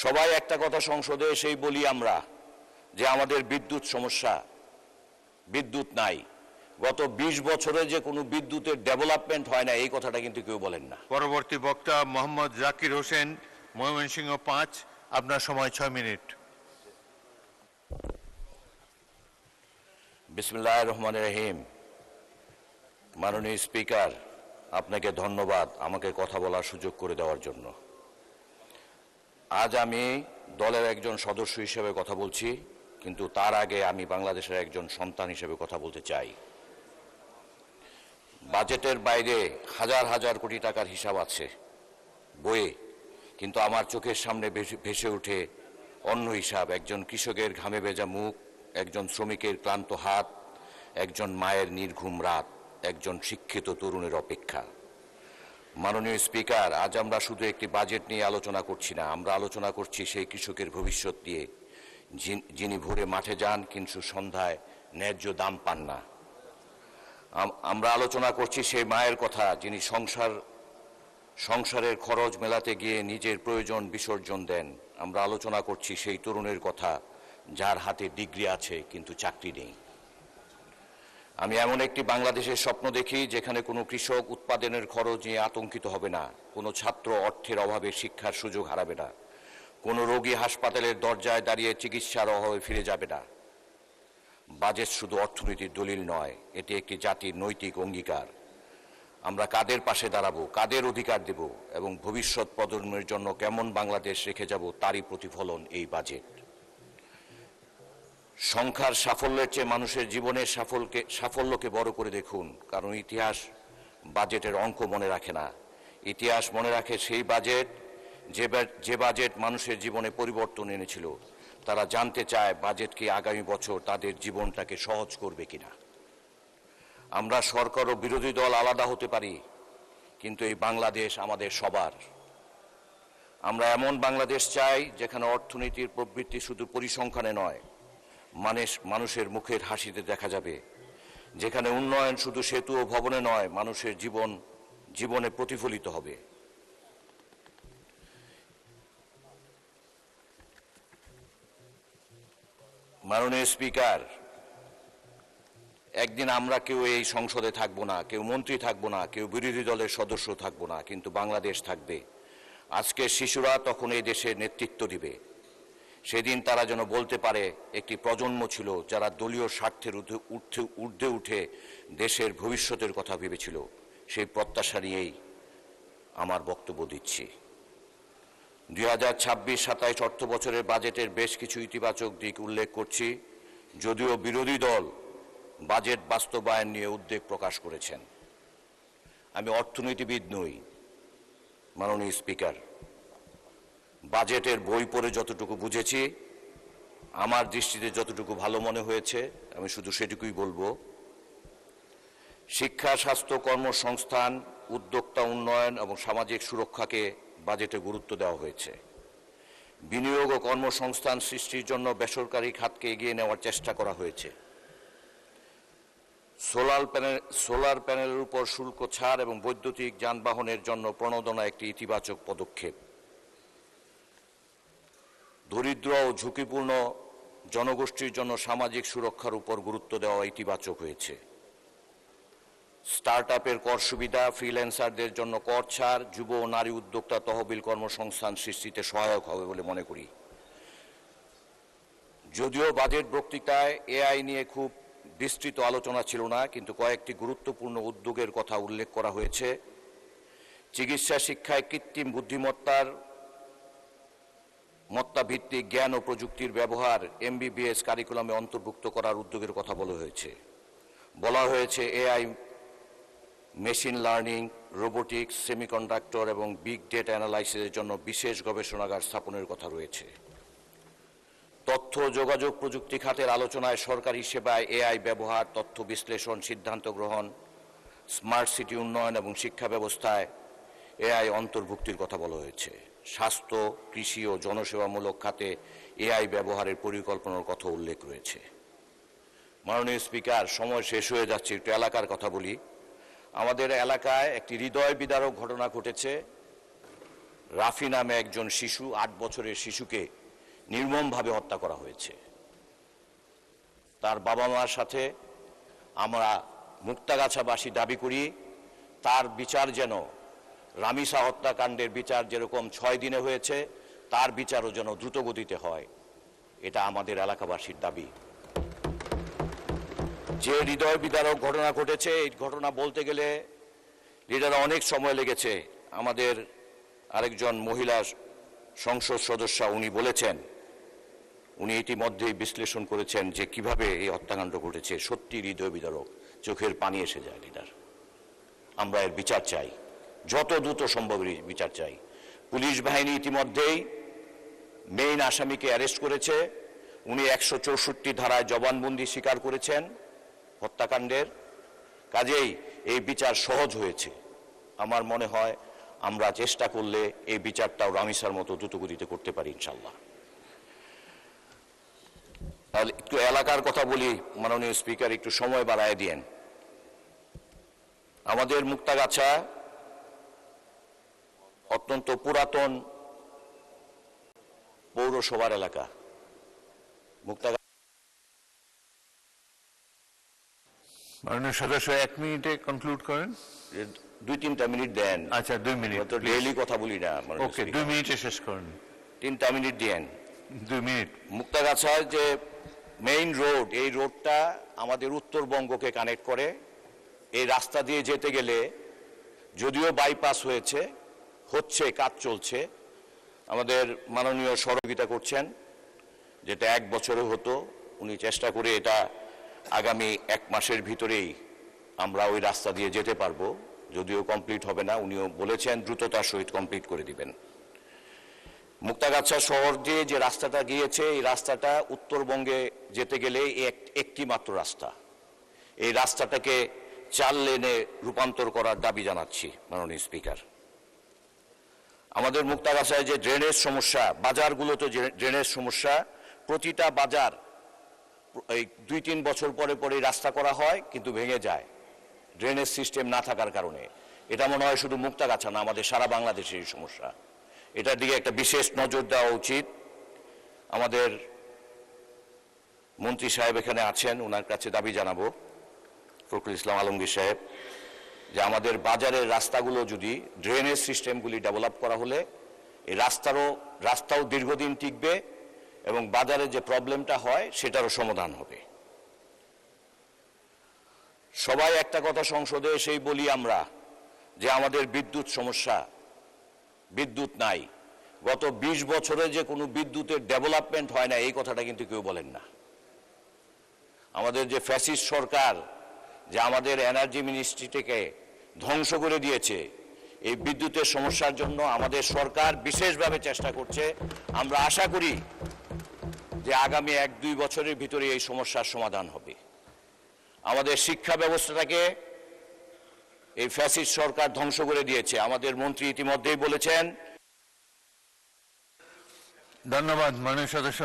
সবাই একটা কথা সংসদে এসেই বলি আমরা যে আমাদের বিদ্যুৎ সমস্যা, বিদ্যুৎ নাই। গত 20 বছরে যে কোনো বিদ্যুতের ডেভেলপমেন্ট হয় না এই কথাটা কিন্তু কেউ বলেন না। পরবর্তী বক্তা মোহাম্মদ জাকির হোসেন, ময়মনসিংহ 5। আপনার সময় 6 মিনিট। বিসমিল্লাহির রহমানির রহিম। মাননীয় স্পিকার, আপনাকে ধন্যবাদ আমাকে কথা বলার সুযোগ করে দেওয়ার জন্য। আজ আমি দলের একজন সদস্য হিসেবে কথা বলছি, কিন্তু তার আগে আমি বাংলাদেশের একজন সন্তান হিসেবে কথা বলতে চাই। বাজেটের বাইরে হাজার হাজার কোটি টাকার হিসাব আছে বইয়ে, কিন্তু আমার চোখের সামনে ভেসে ওঠে অন্য হিসাব। একজন কৃষকের ঘামে ভেজা মুখ, একজন শ্রমিকের ক্লান্ত হাত, একজন মায়ের নির্ঘুম রাত, একজন শিক্ষিত তরুণের অপেক্ষা। মাননীয় স্পিকার, আজ আমরা শুধু একটি বাজেট নিয়ে আলোচনা করছি না, আমরা আলোচনা করছি সেই কৃষকের ভবিষ্যৎ নিয়ে যিনি ভোরে মাঠে যান কিন্তু সন্ধ্যায় ন্যায্য দাম পান না। আমরা আলোচনা করছি সেই মায়ের কথা যিনি সংসারের খরচ মেলাতে গিয়ে নিজের প্রয়োজন বিসর্জন দেন। আমরা আলোচনা করছি সেই তরুণের কথা যার হাতে ডিগ্রি আছে কিন্তু চাকরি নেই। আমি এমন একটি বাংলাদেশের স্বপ্ন দেখি যেখানে কোনো কৃষক উৎপাদনের খরচ নিয়ে আতঙ্কিত হবে না, কোনো ছাত্র অর্থের অভাবে শিক্ষার সুযোগ হারাবে না, কোনো রোগী হাসপাতালের দরজায় দাঁড়িয়ে চিকিৎসার অভাবে ফিরে যাবে না। বাজেট শুধু অর্থনীতির দলিল নয়, এটি একটি জাতির নৈতিক অঙ্গীকার। আমরা কাদের পাশে দাঁড়াবো, কাদের অধিকার দেব এবং ভবিষ্যৎ প্রজন্মের জন্য কেমন বাংলাদেশ রেখে যাব তারই প্রতিফলন এই বাজেট। সংখ্যার সাফল্যের চেয়ে মানুষের জীবনের সাফল্যকে বড় করে দেখুন, কারণ ইতিহাস বাজেটের অঙ্ক মনে রাখে না। ইতিহাস মনে রাখে সেই বাজেট যে বাজেট মানুষের জীবনে পরিবর্তন এনেছিল। তারা জানতে চায় বাজেট কি আগামী বছর তাদের জীবনটাকে সহজ করবে কিনা। আমরা সরকার ও বিরোধী দল আলাদা হতে পারি, কিন্তু এই বাংলাদেশ আমাদের সবার। আমরা এমন বাংলাদেশ চাই যেখানে অর্থনীতির প্রবৃদ্ধি শুধু পরিসংখ্যানে নয়, মানুষের মুখের হাসিতে দেখা যাবে, যেখানে উন্নয়ন শুধু সেতু ও ভবনে নয়, মানুষের জীবনে প্রতিফলিত হবে। মাননীয় স্পিকার, একদিন আমরা কেউ এই সংসদে থাকবো না, কেউ মন্ত্রী থাকবো না, কেউ বিরোধী দলের সদস্য থাকবো না, কিন্তু বাংলাদেশ থাকবে। আজকের শিশুরা তখন এই দেশের নেতৃত্ব দিবে। সেদিন তারা যেন বলতে পারে একটি প্রজন্ম ছিল যারা দলীয় স্বার্থের ঊর্ধ্বে উঠে দেশের ভবিষ্যতের কথা ভেবেছিল। সেই প্রত্যাশা নিয়েই আমার বক্তব্য দিচ্ছি। 2026-27 অর্থ বছরের বাজেটের বেশ কিছু ইতিবাচক দিক উল্লেখ করছি, যদিও বিরোধী দল বাজেট বাস্তবায়ন নিয়ে উদ্বেগ প্রকাশ করেছেন। আমি অর্থনীতিবিদ নই মাননীয় স্পিকার, বাজেটের বই পড়ে যতটুকু বুঝেছি, আমার দৃষ্টিতে যতটুকু ভালো মনে হয়েছে আমি শুধু সেটুকুই বলবো। শিক্ষা, স্বাস্থ্য, কর্মসংস্থান, উদ্যোক্তা উন্নয়ন এবং সামাজিক সুরক্ষাকে বাজেটে গুরুত্ব দেওয়া হয়েছে। বিনিয়োগ ও কর্মসংস্থান সৃষ্টির জন্য বেসরকারি খাতকে এগিয়ে নেওয়ার চেষ্টা করা হয়েছে। সোলার প্যানেলের উপর শুল্ক ছাড় এবং বৈদ্যুতিক যানবাহনের জন্য প্রণোদনা একটি ইতিবাচক পদক্ষেপ। দরিদ্র ও ঝুঁকিপূর্ণ জনগোষ্ঠীর জন্য সামাজিক সুরক্ষার উপর গুরুত্ব দেওয়া ইতিবাচক হয়েছে। স্টার্টআপের কর সুবিধা, ফ্রিল্যান্সারদের জন্য কর ছাড়, যুব ও নারী উদ্যোক্তা তহবিল কর্মসংস্থান সৃষ্টিতে সহায়ক হবে বলে মনে করি। যদিও বাজেট বক্তৃতায় এআই নিয়ে খুব বিস্তৃত আলোচনা ছিল না, কিন্তু কয়েকটি গুরুত্বপূর্ণ উদ্যোগের কথা উল্লেখ করা হয়েছে। চিকিৎসা শিক্ষায় কৃত্রিম বুদ্ধিমত্তার ভিত্তিক জ্ঞান ও প্রযুক্তির ব্যবহার এমবিবিএস কারিকুলামে অন্তর্ভুক্ত করার উদ্যোগের কথা বলা হয়েছে। AI, machine learning, robotics, semiconductor এবং বিগ ডেটা অ্যানালাইসিসের জন্য বিশেষ গবেষণাগার স্থাপনের কথা রয়েছে। তথ্য যোগাযোগ প্রযুক্তি খাতের আলোচনায় সরকারি সেবায় এআই ব্যবহার, তথ্য বিশ্লেষণ, সিদ্ধান্ত গ্রহণ, স্মার্ট সিটি উন্নয়ন এবং শিক্ষা ব্যবস্থায় এআই অন্তর্ভুক্তির কথা বলা হয়েছে। স্বাস্থ্য, কৃষি ও জনসেবামূলক খাতে এআই ব্যবহারের পরিকল্পনার কথা উল্লেখ রয়েছে। মাননীয় স্পিকার, সময় শেষ হয়ে যাচ্ছে, একটু এলাকার কথা বলি। আমাদের এলাকায় একটি হৃদয় বিদারক ঘটনা ঘটেছে। রাফি নামে একজন শিশু, 8 বছরের শিশুকে নির্মমভাবে হত্যা করা হয়েছে। তার বাবা মার সাথে আমরা মুক্তাগাছাবাসী দাবি করি তার বিচার যেন, রামিসা হত্যাকাণ্ডের বিচার যেরকম 6 দিনে হয়েছে, তার বিচারও যেন দ্রুত গতিতে হয়। এটা আমাদের এলাকাবাসীর দাবি। যে হৃদয় বিদারক ঘটনা ঘটেছে, এই ঘটনা বলতে গেলে লিডার অনেক সময় লেগেছে। আমাদের আরেকজন মহিলা সংসদ সদস্য উনি বলেছেন, উনি ইতিমধ্যেই বিশ্লেষণ করেছেন যে কিভাবে এই হত্যাকাণ্ড ঘটেছে। সত্যি হৃদয় বিদারক, চোখের পানি এসে যায় লিডার। আমরা এর বিচার চাই, যত দ্রুত সম্ভব বিচার চাই। পুলিশ বাহিনী ইতিমধ্যেই মেইন আসামিকে অ্যারেস্ট করেছে। উনি 164 ধারায় জবানবন্দি স্বীকার করেছেন হত্যাকাণ্ডের। কাজেই এই বিচার সহজ হয়েছে। আমার মনে হয় আমরা চেষ্টা করলে এই বিচারটাও রামিসার মতো দ্রুতগতিতে করতে পারি ইনশাল্লাহ। তাহলে একটু এলাকার কথা বলি, মাননীয় স্পিকার একটু সময় বাড়ায় দিয়েন। আমাদের মুক্তাগাছা অত্যন্ত পুরাতন পৌরসভার এলাকা। মুক্তাগাছা মাননীয় সদস্য 1 মিনিটে কনক্লুড করেন। 2-3টা মিনিট দেন। আচ্ছা 2 মিনিট, তো ডেইলি কথা বলি না। ওকে 2 মিনিটে শেষ করেন। 3টা মিনিট দেন। 2 মিনিট। মুক্তাগাছার যে মেইন রোড, এই রোডটা আমাদের উত্তরবঙ্গকে কানেক্ট করে। এই রাস্তা দিয়ে যেতে গেলে যদিও বাইপাস হচ্ছে কাজ চলছে, আমাদের মাননীয় সহযোগিতা করছেন, যেটা 1 বছরে হতো। উনি চেষ্টা করে এটা আগামী 1 মাসের ভিতরেই আমরা ওই রাস্তা দিয়ে যেতে পারবো। যদিও কমপ্লিট হবে না, উনিও বলেছেন দ্রুততার সহিত কমপ্লিট করে দিবেন। মুক্তাগাছা শহর দিয়ে যে রাস্তাটা গিয়েছে, এই রাস্তাটা উত্তরবঙ্গে যেতে গেলে একটি মাত্র রাস্তা। এই রাস্তাটাকে 4 লেনে রূপান্তর করার দাবি জানাচ্ছি মাননীয় স্পিকার। আমাদের মুক্তাগাছায় যে ড্রেনেজ সমস্যা, বাজারগুলোতে যে ড্রেনেজ সমস্যা, প্রতিটা বাজার এই 2-3 বছর পরে পরে রাস্তা করা হয় কিন্তু ভেঙে যায় ড্রেনেজ সিস্টেম না থাকার কারণে। এটা মনে হয় শুধু মুক্তাগাছা না, আমাদের সারা বাংলাদেশের সমস্যা। এটার দিকে একটা বিশেষ নজর দেওয়া উচিত। আমাদের মন্ত্রী সাহেব এখানে আছেন, ওনার কাছে দাবি জানাবো, ফখরুল ইসলাম আলমগীর সাহেব, যে আমাদের বাজারের রাস্তাগুলো যদি ড্রেনেজ সিস্টেমগুলি ডেভেলপ করা হলে এই রাস্তাও দীর্ঘদিন টিকবে এবং বাজারে যে প্রবলেমটা হয় সেটারও সমাধান হবে। সবাই একটা কথা সংসদে এসেই বলি আমরা যে আমাদের বিদ্যুৎ সমস্যা, বিদ্যুৎ নাই। গত 20 বছরে যে কোনো বিদ্যুতের ডেভেলপমেন্ট হয় না, এই কথাটা কিন্তু কেউ বলেন না। আমাদের যে ফ্যাসিস্ট সরকার, যে আমাদের এনার্জি মিনিস্ট্রিটাকে ধ্বংস করে দিয়েছে, এই বিদ্যুতের সমস্যার জন্য আমাদের সরকার বিশেষভাবে চেষ্টা করছে। আমরা আশা করি যে আগামী 1-2 বছরের ভিতরে এই সমস্যার সমাধান হবে। আমাদের শিক্ষা ব্যবস্থাটাকে এই ফ্যাসিস্ট সরকার ধ্বংস করে দিয়েছে। আমাদের মন্ত্রী ইতিমধ্যেই বলেছেন। ধন্যবাদ মাননীয় সদস্য।